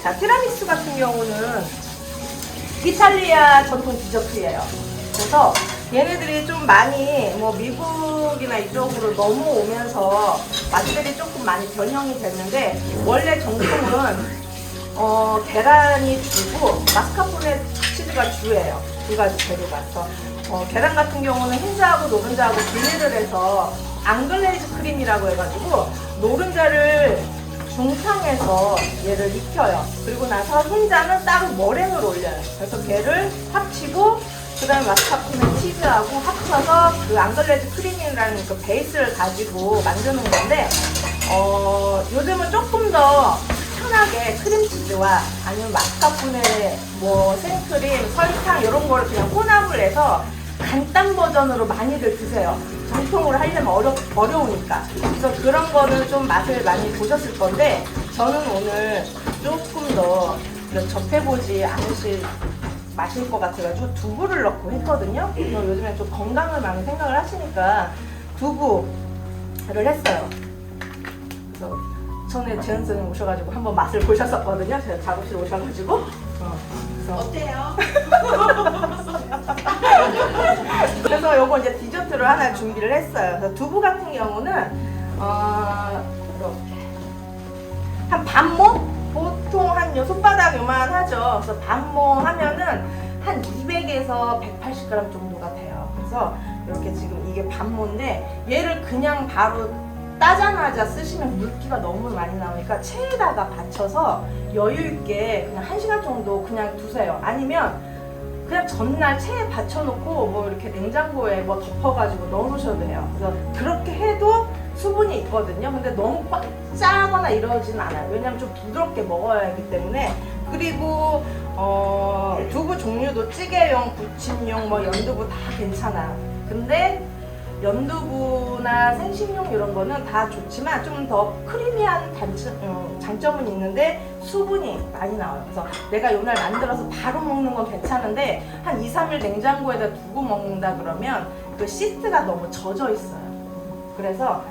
자, 티라미수 같은 경우는 이탈리아 전통 디저트예요. 그래서 얘네들이 좀 많이 뭐 미국이나 이쪽으로 넘어오면서 맛들이 조금 많이 변형이 됐는데, 원래 정통은 계란이 주고 마스카포네 치즈가 주예요. 두 가지 재료가. 계란 같은 경우는 흰자하고 노른자하고 분리를 해서 앙글레이즈 크림이라고 해가지고 노른자를 중탕해서 얘를 익혀요. 그리고 나서 흰자는 따로 머랭을 올려요. 그래서 걔를 합치고 그 다음에 마스카포네 치즈하고 합쳐서 그 앙글레이즈 크림이라는 그 베이스를 가지고 만드는 건데, 요즘은 조금 더 편하게 크림치즈와 아니면 마스카포네, 뭐 생크림, 설탕 이런 거를 그냥 혼합을 해서 간단 버전으로 많이들 드세요. 정통으로 하려면 어려우니까. 그래서 그런 거는 좀 맛을 많이 보셨을 건데, 저는 오늘 조금 더 접해보지 않으실 맛일 것 같아가지고 두부를 넣고 했거든요. 그래서 요즘에 좀 건강을 많이 생각을 하시니까 두부를 했어요. 그래서 전에 재은 선생님 오셔가지고 한번 맛을 보셨었거든요. 제가 작업실 오셔가지고. 어때요? 그래서 요거 이제 디저트를 하나 준비를 했어요. 그래서 두부 같은 경우는 이렇게 한 반모? 보통 한 요 손바닥 요만하죠. 그래서 반모 하면은 한 200에서 180g 정도가 돼요. 그래서 이렇게 지금 이게 반모인데, 얘를 그냥 바로 따자마자 쓰시면 물기가 너무 많이 나오니까 체에다가 받쳐서 여유있게 그냥 1시간 정도 그냥 두세요. 아니면 그냥 전날 체에 받쳐놓고 뭐 이렇게 냉장고에 뭐 덮어가지고 넣어놓으셔도 돼요. 그래서 그렇게 해도 수분이 있거든요. 근데 너무 꽉 짜거나 이러지는 않아요. 왜냐면 좀 부드럽게 먹어야 하기 때문에. 그리고 두부 종류도 찌개용, 부침용, 뭐 연두부 다 괜찮아요. 근데 연두부나 생식용 이런 거는 다 좋지만 좀 더 크리미한 장점은 있는데 수분이 많이 나와요. 그래서 내가 요날 만들어서 바로 먹는 건 괜찮은데 한 2, 3일 냉장고에다 두고 먹는다 그러면 그 시트가 너무 젖어 있어요. 그래서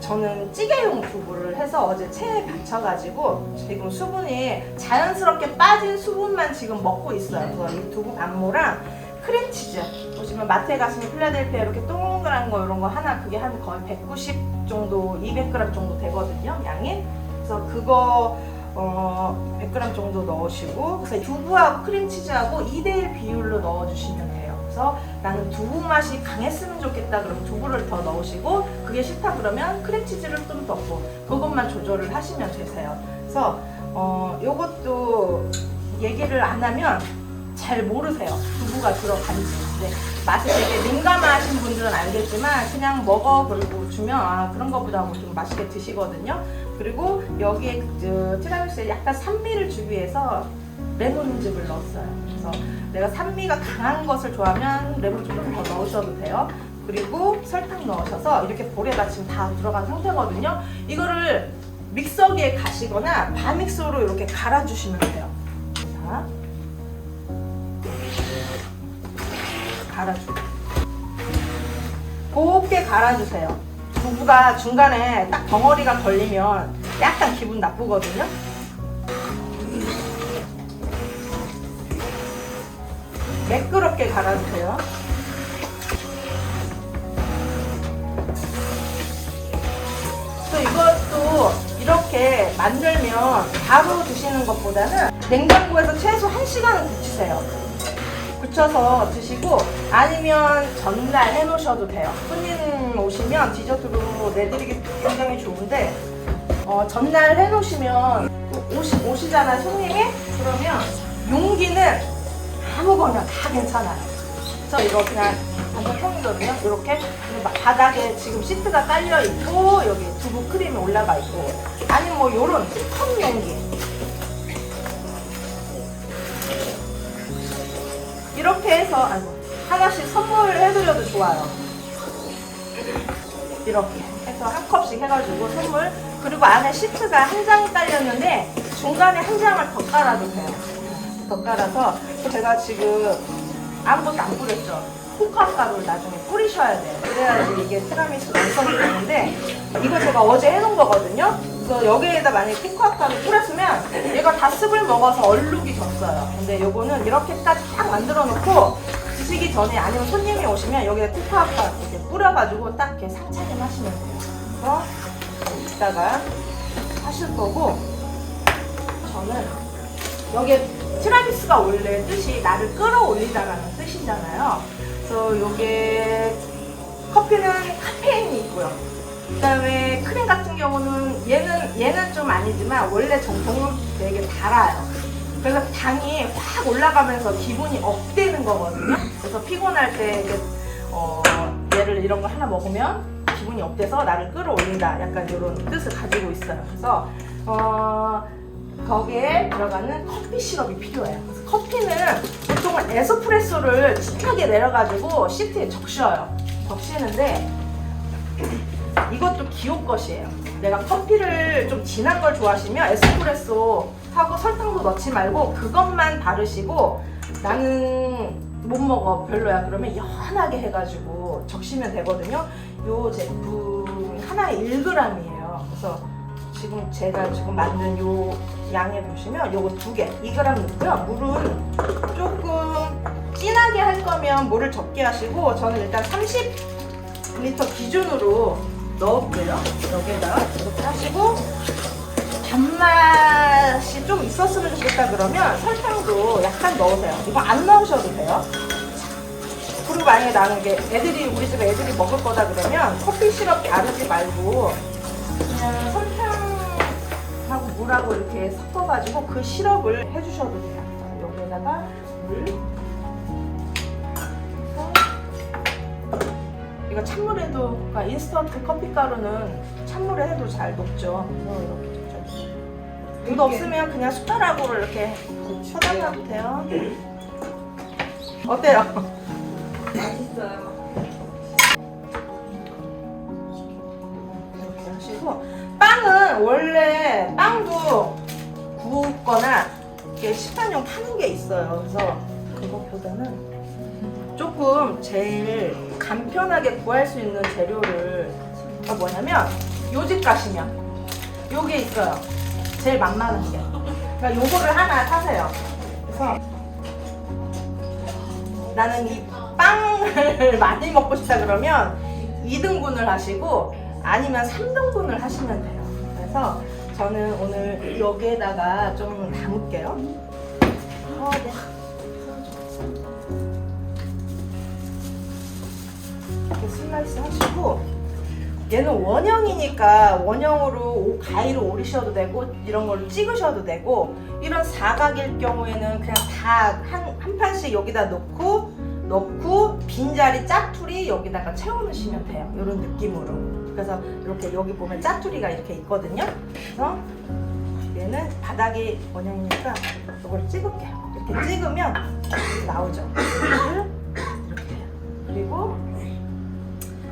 저는 찌개용 두부를 해서 어제 체에 받쳐가지고 지금 수분이 자연스럽게 빠진 수분만 지금 먹고 있어요. 그래서 이 두부 반모랑 크림치즈 보시면 마트에 가시면 필라델피아 이렇게 동그란 거 이런 거 하나, 그게 한 거의 190 정도, 200g 정도 되거든요, 양이. 그래서 그거 100g 정도 넣으시고, 그래서 두부하고 크림치즈하고 2대1 비율로 넣어주시면 돼요. 그래서 나는 두부 맛이 강했으면 좋겠다 그러면 두부를 더 넣으시고, 그게 싫다 그러면 크림치즈를 좀 넣고 그것만 조절을 하시면 되세요. 그래서 요것도 얘기를 안 하면 잘 모르세요. 두부가 들어간지. 네. 맛이 되게 민감하신 분들은 알겠지만 그냥 먹어 그리고 주면 그런 거보다 좀 맛있게 드시거든요. 그리고 여기에 티라미수에 약간 산미를 주기 위해서 레몬즙을 넣었어요. 그래서 내가 산미가 강한 것을 좋아하면 레몬즙을 더 넣으셔도 돼요. 그리고 설탕 넣으셔서 이렇게 볼에다 지금 다 들어간 상태거든요. 이거를 믹서기에 가시거나 바믹서로 이렇게 갈아주시면 돼요. 자. 갈아주고 곱게 갈아주세요. 두부가 중간에 딱 덩어리가 걸리면 약간 기분 나쁘거든요. 매끄럽게 갈아주세요. 또 이것도 이렇게 만들면 바로 드시는 것보다는 냉장고에서 최소 1시간은 굳히세요. 굳혀서 드시고, 아니면 전날 해놓으셔도 돼요. 손님 오시면 디저트로 내드리기 굉장히 좋은데, 전날 해놓으시면 오시잖아 손님이? 그러면 용기는 아무거나 다 괜찮아요. 그래서 이거 그냥 완전 통이거든요. 이렇게 바닥에 지금 시트가 깔려 있고 여기 두부 크림이 올라가 있고, 아니면 뭐 요런 컵 용기 이렇게 해서 하나씩 선물을 해드려도 좋아요. 이렇게 해서 한 컵씩 해가지고 선물. 그리고 안에 시트가 한 장 깔렸는데 중간에 한 장을 더 깔아도 돼요. 더 깔아서 제가 지금 아무것도 안 뿌렸죠. 코코아 가루를 나중에 뿌리셔야 돼요. 그래야지 이게 티라미수 완성이 되는데, 이거 제가 어제 해놓은 거거든요. 그래서 여기에다 만약에 코코아가루 뿌렸으면 얘가 다 습을 먹어서 얼룩이 졌어요. 근데 요거는 이렇게까지 딱 만들어 놓고 드시기 전에 아니면 손님이 오시면 여기에 코코아가루 이렇게 뿌려가지고 딱 이렇게 상차림 하시면 돼요. 그래서 이따가 하실 거고, 저는 여기에 티라미수가 원래 뜻이 나를 끌어올리다라는 뜻이잖아요. 그래서 요게 커피는 카페인이 있고요. 그 다음에 크림 같은 경우는 얘는 좀 아니지만 원래 정통은 되게 달아요. 그래서 당이 확 올라가면서 기분이 업되는 거거든요. 그래서 피곤할 때 얘를 이런 거 하나 먹으면 기분이 업돼서 나를 끌어올린다. 약간 이런 뜻을 가지고 있어요. 그래서 거기에 들어가는 커피 시럽이 필요해요. 그래서 커피는 보통은 에스프레소를 진하게 내려가지고 시트에 적시는데 이것도 기호 것이에요. 내가 커피를 좀 진한 걸 좋아하시면 에스프레소 하고 설탕도 넣지 말고 그것만 바르시고, 나는 못 먹어 별로야 그러면 연하게 해가지고 적시면 되거든요. 요 제품 하나에 1g이에요. 그래서 제가 지금 만든 요 양에 보시면 요거 2개 2g 넣고요. 물은 조금 진하게 할 거면 물을 적게 하시고, 저는 일단 30리터 기준으로 넣을게요. 여기에다가 이렇게 하시고, 단맛이 좀 있었으면 좋겠다 그러면 설탕도 약간 넣으세요. 이거 안 넣으셔도 돼요. 그리고 만약에 나는 이게 우리 집에 애들이 먹을 거다 그러면 커피 시럽 바르지 말고 그냥 설탕하고 물하고 이렇게 섞어가지고 그 시럽을 해주셔도 돼요. 자, 여기에다가 물. 이거 찬물에도, 그러니까 인스턴트 커피 가루는 찬물에 해도 잘 녹죠. 그래서 이렇게 좀. 이거 없으면 그냥 숟가락으로 이렇게 퍼달라도 돼요. 어때요? 맛있어요. 이렇게 하시고, 빵은 원래 빵도 구우거나 이렇게 식판용 파는 게 있어요. 그래서 그것보다는 조금 제일 간편하게 구할 수 있는 재료를 뭐냐면 요 집 가시면 요게 있어요. 제일 만만한 게. 그러니까 요거를 하나 사세요. 그래서 나는 이 빵을 많이 먹고 싶다 그러면 2등분을 하시고 아니면 3등분을 하시면 돼요. 그래서 저는 오늘 여기에다가 좀 담을게요. 네. 이렇게 슬라이스 하시고, 얘는 원형이니까 원형으로 가위로 오리셔도 되고 이런 걸로 찍으셔도 되고, 이런 사각일 경우에는 그냥 다 한 판씩 여기다 넣고 빈자리 짜투리 여기다가 채워 넣으시면 돼요. 이런 느낌으로. 그래서 이렇게 여기 보면 짜투리가 이렇게 있거든요. 그래서 얘는 바닥이 원형이니까 이걸 찍을게요. 이렇게 찍으면 나오죠. 이렇게 해요. 그리고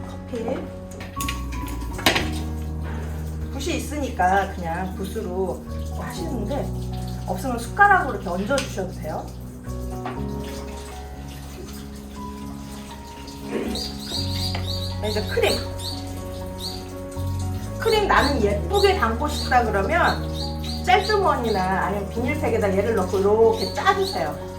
커피 붓이 있으니까 그냥 붓으로 하시는데, 없으면 숟가락으로 이렇게 얹어 주셔도 돼요. 이제 크림 나는 예쁘게 담고 싶다 그러면 짤주머니나 아니면 비닐팩에다 얘를 넣고 이렇게 짜주세요.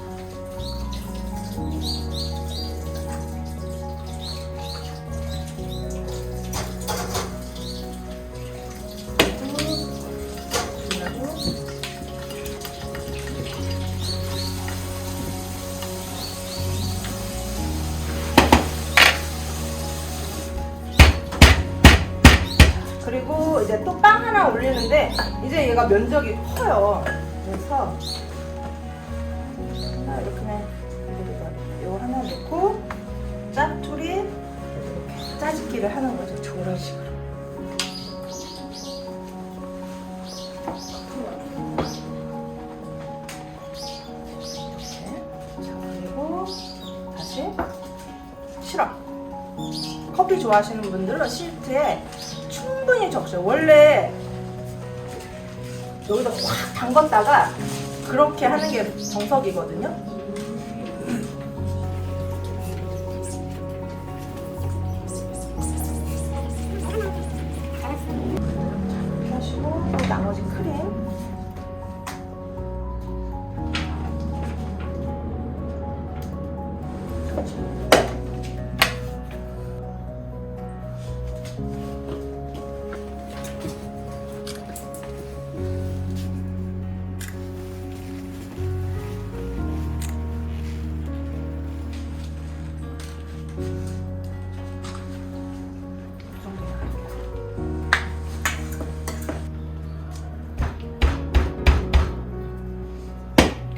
그리고 이제 또 빵 하나 올리는데, 이제 얘가 면적이 커요. 그래서 이렇게 이거 하나 넣고 짜투리 이렇게 짜집기를 하는 거죠. 저런 식으로. 자, 그리고 다시 시럽. 커피 좋아하시는 분들은 시트에 충분히 적셔요. 원래 여기다 확 담궜다가 그렇게 하는 게 정석이거든요. 이렇게 하시고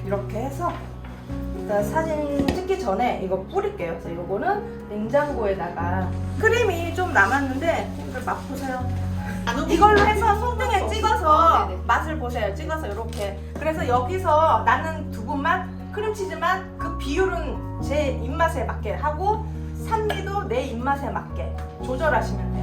이렇게 해서 일단 사진 찍기 전에 이거 뿌릴게요. 그래서 이거는 냉장고에다가 크림이 좀 남았는데 이걸 맛보세요. 이걸로 해서 손등에 찍어서 맛을 보세요. 찍어서 이렇게. 그래서 여기서 나는 두부맛, 크림치즈맛 그 비율은 제 입맛에 맞게 하고 산미도 내 입맛에 맞게 조절하시면 돼요.